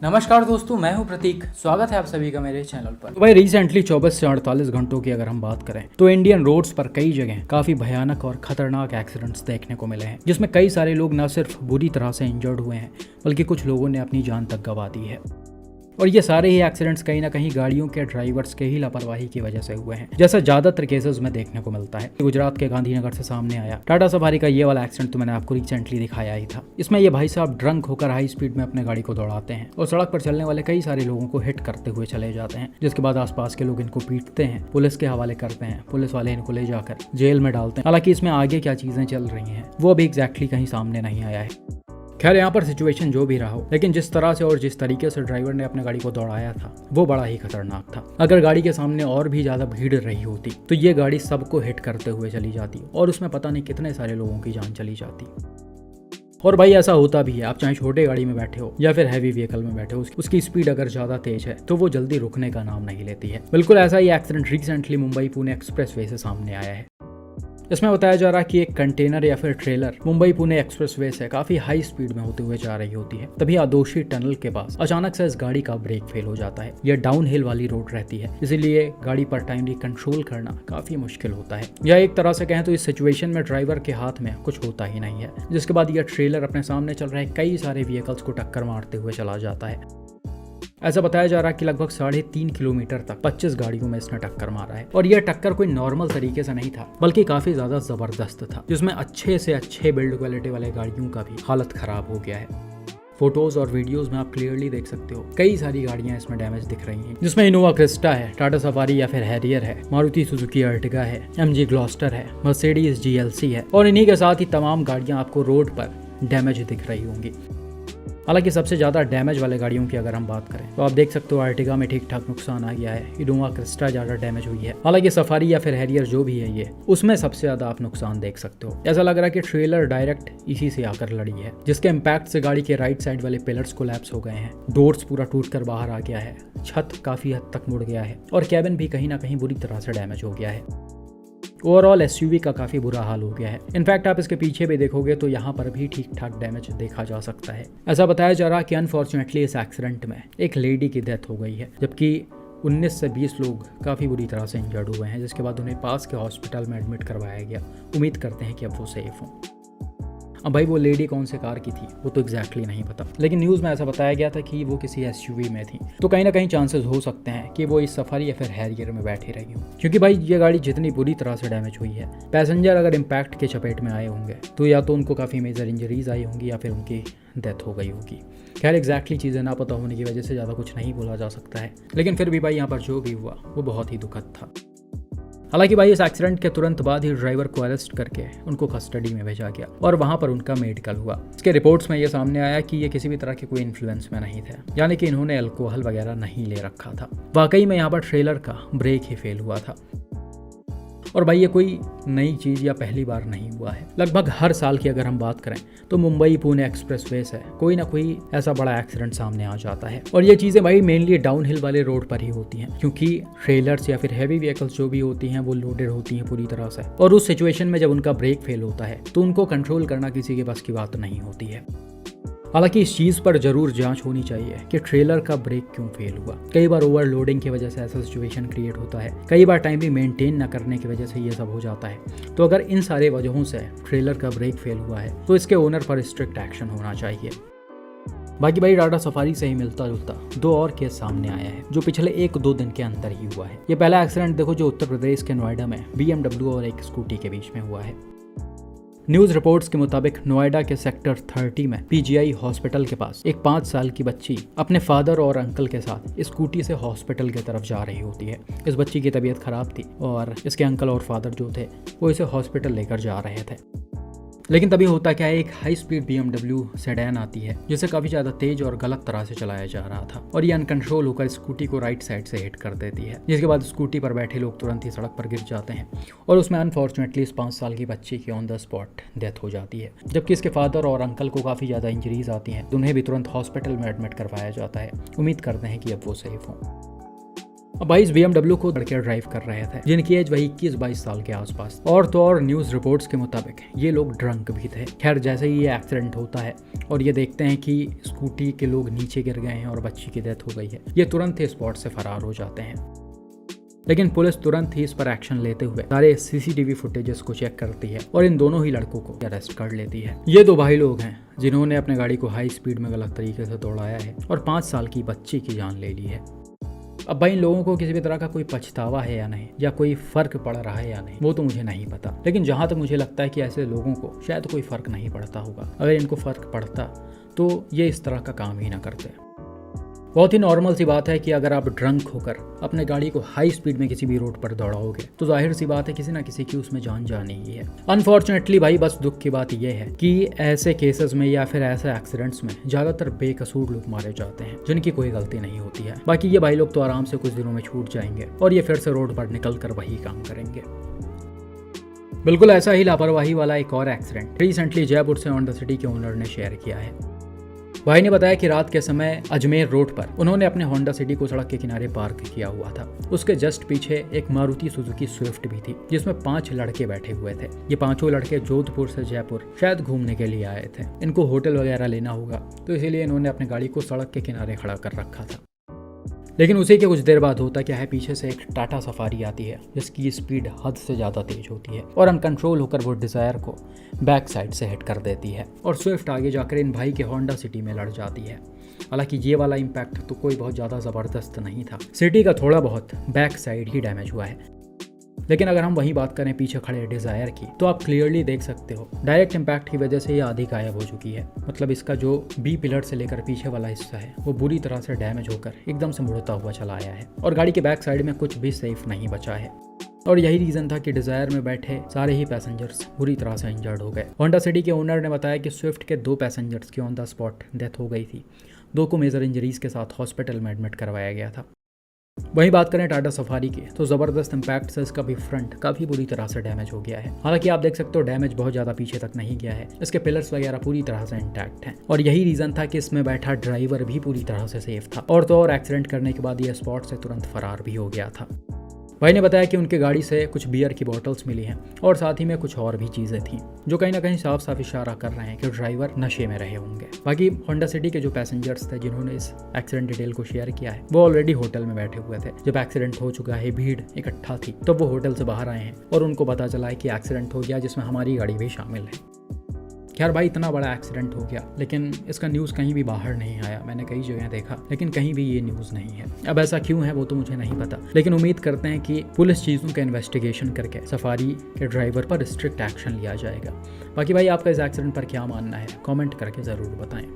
नमस्कार दोस्तों, मैं हूं प्रतीक। स्वागत है आप सभी का मेरे चैनल पर। तो भाई रिसेंटली 24 से 48 घंटों की अगर हम बात करें तो इंडियन रोड्स पर कई जगह काफी भयानक और खतरनाक एक्सीडेंट्स देखने को मिले हैं, जिसमें कई सारे लोग न सिर्फ बुरी तरह से इंजर्ड हुए हैं बल्कि कुछ लोगों ने अपनी जान तक गंवा दी है। और ये सारे ही एक्सीडेंट्स कहीं ना कहीं गाड़ियों के ड्राइवर्स के ही लापरवाही की वजह से हुए हैं, जैसा ज्यादातर केसेस में देखने को मिलता है। गुजरात के गांधीनगर से सामने आया टाटा सफारी का ये वाला एक्सीडेंट तो मैंने आपको रिसेंटली दिखाया ही था। इसमें ये भाई साहब ड्रंक होकर हाई स्पीड में अपने गाड़ी को दौड़ाते हैं और सड़क पर चलने वाले कई सारे लोगों को हिट करते हुए चले जाते हैं, जिसके बाद आसपास के लोग इनको पीटते हैं, पुलिस के हवाले करते हैं, पुलिस वाले इनको ले जाकर जेल में डालते हैं। हालांकि इसमें आगे क्या चीजें चल रही हैं वो अभी एग्जैक्टली कहीं सामने नहीं आया है। खैर, यहाँ पर सिचुएशन जो भी रहा हो, लेकिन जिस तरह से और जिस तरीके से ड्राइवर ने अपने गाड़ी को दौड़ाया था वो बड़ा ही खतरनाक था। अगर गाड़ी के सामने और भी ज्यादा भीड़ रही होती तो ये गाड़ी सबको हिट करते हुए चली जाती और उसमें पता नहीं कितने सारे लोगों की जान चली जाती। और भाई ऐसा होता भी है, आप चाहे छोटे गाड़ी में बैठे हो या फिर हैवी व्हीकल में बैठे हो, उसकी स्पीड अगर ज्यादा तेज है तो वो जल्दी रुकने का नाम नहीं लेती है। बिल्कुल ऐसा ही accident recently Mumbai Pune expressway से सामने आया है। इसमें बताया जा रहा है कि एक कंटेनर या फिर ट्रेलर मुंबई पुणे एक्सप्रेसवे से काफी हाई स्पीड में होते हुए जा रही होती है। तभी आदोशी टनल के पास अचानक से इस गाड़ी का ब्रेक फेल हो जाता है। यह डाउन हिल वाली रोड रहती है, इसीलिए गाड़ी पर टाइमली कंट्रोल करना काफी मुश्किल होता है। या एक तरह से कहें तो इस सिचुएशन में ड्राइवर के हाथ में कुछ होता ही नहीं है, जिसके बाद यह ट्रेलर अपने सामने चल रहे कई सारे व्हीकल्स को टक्कर मारते हुए चला जाता है। ऐसा बताया जा रहा है कि लगभग 3.5 किलोमीटर तक 25 गाड़ियों में इसने टक्कर मारा है। और यह टक्कर कोई नॉर्मल तरीके से नहीं था, बल्कि काफी ज्यादा जबरदस्त था, जिसमें अच्छे से अच्छे बिल्ड क्वालिटी वाले गाड़ियों का भी हालत खराब हो गया है। फोटोज और वीडियोस में आप क्लियरली देख सकते हो कई सारी गाड़ियां इसमें डैमेज दिख रही हैं, जिसमें इनोवा क्रिस्टा है, टाटा सफारी या फिर हैरियर है, मारुति सुजुकी अर्टिगा है, MG ग्लॉस्टर है, मर्सिडीज GLC है और इन्हीं के साथ ही तमाम गाड़ियां आपको रोड पर डैमेज दिख रही होंगी। हालांकि सबसे ज़्यादा डैमेज वाले गाड़ियों की अगर हम बात करें तो आप देख सकते हो अर्टिगा में ठीक ठाक नुकसान आ गया है, इनोवा क्रिस्टा ज़्यादा डैमेज हुई है। हालांकि सफारी या फिर हैरियर जो भी है ये उसमें सबसे ज़्यादा आप नुकसान देख सकते हो। ऐसा लग रहा है कि ट्रेलर डायरेक्ट इसी से आकर लड़ी है, जिसके इम्पैक्ट से गाड़ी के राइट साइड वाले पिलर्स कोलैप्स हो गए हैं, डोर्स पूरा टूट कर बाहर आ गया है, छत काफ़ी हद तक मुड़ गया है और कैबिन भी कहीं ना कहीं बुरी तरह से डैमेज हो गया है। ओवरऑल SUV का काफी बुरा हाल हो गया है। इनफैक्ट आप इसके पीछे भी देखोगे तो यहाँ पर भी ठीक ठाक डैमेज देखा जा सकता है। ऐसा बताया जा रहा है कि अनफॉर्चुनेटली इस एक्सीडेंट में एक लेडी की डेथ हो गई है, जबकि 19 से 20 लोग काफी बुरी तरह से इंजर्ड हुए हैं, जिसके बाद उन्हें पास के हॉस्पिटल में एडमिट करवाया गया। उम्मीद करते हैं कि अब वो सेफ हों। अब भाई वो लेडी कौन से कार की थी वो तो एग्जैक्टली नहीं पता, लेकिन न्यूज़ में ऐसा बताया गया था कि वो किसी SUV में थी, तो कहीं ना कहीं चांसेस हो सकते हैं कि वो इस सफारी या फिर हैरियर में बैठी रही हो, क्योंकि भाई ये गाड़ी जितनी बुरी तरह से डैमेज हुई है, पैसेंजर अगर इम्पैक्ट के चपेट में आए होंगे तो या तो उनको काफ़ी मेजर इंजरीज आई होंगी या फिर उनकी डेथ हो गई होगी। खैर एग्जैक्टली चीज़ें ना पता होने की वजह से ज़्यादा कुछ नहीं बोला जा सकता है, लेकिन फिर भी भाई यहाँ पर जो भी हुआ वो बहुत ही दुखद था। हालांकि भाई इस एक्सीडेंट के तुरंत बाद ही ड्राइवर को अरेस्ट करके उनको कस्टडी में भेजा गया और वहां पर उनका मेडिकल हुआ। इसके रिपोर्ट्स में ये सामने आया कि ये किसी भी तरह के कोई इन्फ्लुएंस में नहीं थे, यानी कि इन्होंने अल्कोहल वगैरह नहीं ले रखा था। वाकई में यहाँ पर ट्रेलर का ब्रेक ही फेल हुआ था। और भाई ये कोई नई चीज़ या पहली बार नहीं हुआ है। लगभग हर साल की अगर हम बात करें तो मुंबई पुणे एक्सप्रेसवे से कोई ना कोई ऐसा बड़ा एक्सीडेंट सामने आ जाता है। और ये चीज़ें भाई मेनली डाउन हिल वाले रोड पर ही होती हैं, क्योंकि ट्रेलर्स या फिर हैवी व्हीकल्स जो भी होती हैं वो लोडेड होती हैं पूरी तरह से, और उस सिचुएशन में जब उनका ब्रेक फेल होता है तो उनको कंट्रोल करना किसी के बस की बात नहीं होती है। हालांकि इस चीज़ पर जरूर जांच होनी चाहिए कि ट्रेलर का ब्रेक क्यों फेल हुआ। कई बार ओवरलोडिंग की वजह से ऐसा सिचुएशन क्रिएट होता है, कई बार टाइम भी मेंटेन न करने की वजह से ये सब हो जाता है। तो अगर इन सारे वजहों से ट्रेलर का ब्रेक फेल हुआ है तो इसके ओनर पर स्ट्रिक्ट एक्शन होना चाहिए। बाकी भाई टाटा सफारी से ही मिलता जुलता दो और केस सामने आया है, जो पिछले 1-2 दिन के अंदर ही हुआ है। ये पहला एक्सीडेंट देखो जो उत्तर प्रदेश के नोएडा में BMW और एक स्कूटी के बीच में हुआ है। न्यूज रिपोर्ट्स के मुताबिक नोएडा के सेक्टर 30 में PGI हॉस्पिटल के पास एक 5 साल की बच्ची अपने फादर और अंकल के साथ स्कूटी से हॉस्पिटल की तरफ जा रही होती है। इस बच्ची की तबीयत खराब थी और इसके अंकल और फादर जो थे वो इसे हॉस्पिटल लेकर जा रहे थे। लेकिन तभी होता क्या है, एक हाई स्पीड BMW सेडान आती है जिसे काफ़ी ज़्यादा तेज और गलत तरह से चलाया जा रहा था, और ये अनकंट्रोल होकर स्कूटी को राइट साइड से हिट कर देती है, जिसके बाद स्कूटी पर बैठे लोग तुरंत ही सड़क पर गिर जाते हैं और उसमें अनफॉर्चुनेटली इस 5 साल की बच्ची की ऑन द स्पॉट डेथ हो जाती है। जबकि इसके फादर और अंकल को काफ़ी ज़्यादा इंजरीज आती हैं, उन्हें भी तुरंत हॉस्पिटल में एडमिट करवाया जाता है। उम्मीद करते हैं कि अब वो सेफ हों। अब भाई इस BMW को लड़के ड्राइव कर रहे थे जिनकी एज वही 21-22 साल के आसपास। और तो और न्यूज रिपोर्ट्स के मुताबिक ये लोग ड्रंक भी थे। खैर जैसे ही ये एक्सीडेंट होता है और ये देखते हैं कि स्कूटी के लोग नीचे गिर गए हैं और बच्ची की डेथ हो गई है, ये तुरंत ही स्पॉट से फरार हो जाते हैं। लेकिन पुलिस तुरंत ही इस पर एक्शन लेते हुए सारे CCTV फुटेजेस को चेक करती है और इन दोनों ही लड़कों को अरेस्ट कर लेती है। ये दो भाई लोग हैं जिन्होंने अपने गाड़ी को हाई स्पीड में गलत तरीके से दौड़ाया है और 5 साल की बच्ची की जान ले ली है। अब भाई इन लोगों को किसी भी तरह का कोई पछतावा है या नहीं, या कोई फर्क पड़ रहा है या नहीं, वो तो मुझे नहीं पता। लेकिन जहां तक मुझे लगता है कि ऐसे लोगों को शायद कोई फर्क नहीं पड़ता होगा। अगर इनको फर्क पड़ता तो ये इस तरह का काम ही ना करते। बहुत ही नॉर्मल सी बात है कि अगर आप ड्रंक होकर अपने गाड़ी को हाई स्पीड में किसी भी रोड पर दौड़ाओगे तो जाहिर सी बात है किसी ना किसी की उसमें जान जानी ही है। अनफॉर्चुनेटली भाई बस दुख की बात यह है कि ऐसे केसेस में या फिर ऐसे एक्सीडेंट्स में ज्यादातर बेकसूर लोग मारे जाते हैं जिनकी कोई गलती नहीं होती है। बाकी ये भाई लोग तो आराम से कुछ दिनों में छूट जाएंगे और ये फिर से रोड पर निकल कर वही काम करेंगे। बिल्कुल ऐसा ही लापरवाही वाला एक और एक्सीडेंट रिसेंटली जयपुर से होंडा सिटी के ओनर ने शेयर किया है। भाई ने बताया कि रात के समय अजमेर रोड पर उन्होंने अपने होंडा सिटी को सड़क के किनारे पार्क किया हुआ था। उसके जस्ट पीछे एक मारुति सुजुकी स्विफ्ट भी थी जिसमें 5 लड़के बैठे हुए थे। ये 5 लड़के जोधपुर से जयपुर शायद घूमने के लिए आए थे। इनको होटल वगैरह लेना होगा तो इसीलिए इन्होंने अपनी गाड़ी को सड़क के किनारे खड़ा कर रखा था। लेकिन उसी के कुछ देर बाद होता क्या है, पीछे से एक टाटा सफारी आती है जिसकी स्पीड हद से ज़्यादा तेज होती है और अनकंट्रोल होकर वो डिज़ायर को बैक साइड से हिट कर देती है और स्विफ्ट आगे जाकर इन भाई के होंडा सिटी में लड़ जाती है। हालांकि ये वाला इम्पैक्ट तो कोई बहुत ज़्यादा ज़बरदस्त नहीं था, सिटी का थोड़ा बहुत बैक साइड ही डैमेज हुआ है। लेकिन अगर हम वही बात करें पीछे खड़े डिज़ायर की तो आप क्लियरली देख सकते हो डायरेक्ट इम्पैक्ट की वजह से ये आधी गायब हो चुकी है। मतलब इसका जो बी पिलर से लेकर पीछे वाला हिस्सा है वो बुरी तरह से डैमेज होकर एकदम से मुड़ता हुआ चला आया है और गाड़ी के बैक साइड में कुछ भी सेफ नहीं बचा है। और यही रीज़न था कि डिज़ायर में बैठे सारे ही पैसेंजर्स बुरी तरह से इंजर्ड हो गए। होंडा सिटी के ओनर ने बताया कि स्विफ्ट के 2 पैसेंजर्स की ऑन द स्पॉट डेथ हो गई थी। 2 को मेजर इंजरीज के साथ हॉस्पिटल में एडमिट करवाया गया था। वहीं बात करें टाटा सफारी की तो ज़बरदस्त इम्पैक्ट से इसका भी फ्रंट काफ़ी बुरी तरह से डैमेज हो गया है। हालांकि आप देख सकते हो डैमेज बहुत ज़्यादा पीछे तक नहीं गया है, इसके पिलर्स वगैरह पूरी तरह से इंटैक्ट हैं और यही रीज़न था कि इसमें बैठा ड्राइवर भी पूरी तरह से सेफ था और तो और एक्सीडेंट करने के बाद ये स्पॉट से तुरंत फरार भी हो गया था। भाई ने बताया कि उनके गाड़ी से कुछ बियर की बॉटल्स मिली हैं और साथ ही में कुछ और भी चीज़ें थीं जो कहीं ना कहीं साफ साफ इशारा कर रहे हैं कि ड्राइवर नशे में रहे होंगे। बाकी होंडा सिटी के जो पैसेंजर्स थे जिन्होंने इस एक्सीडेंट डिटेल को शेयर किया है वो ऑलरेडी होटल में बैठे हुए थे। जब एक्सीडेंट हो चुका है, भीड़ इकट्ठा थी, तब वो होटल से बाहर आए हैं और उनको पता चला है कि एक्सीडेंट हो गया जिसमें हमारी गाड़ी भी शामिल है। खैर भाई इतना बड़ा एक्सीडेंट हो गया लेकिन इसका न्यूज़ कहीं भी बाहर नहीं आया। मैंने कई जगह देखा लेकिन कहीं भी ये न्यूज़ नहीं है। अब ऐसा क्यों है वो तो मुझे नहीं पता, लेकिन उम्मीद करते हैं कि पुलिस चीज़ों का इन्वेस्टिगेशन करके सफारी के ड्राइवर पर स्ट्रिक्ट एक्शन लिया जाएगा। बाकी भाई आपका इस एक्सीडेंट पर क्या मानना है कमेंट करके ज़रूर बताएं।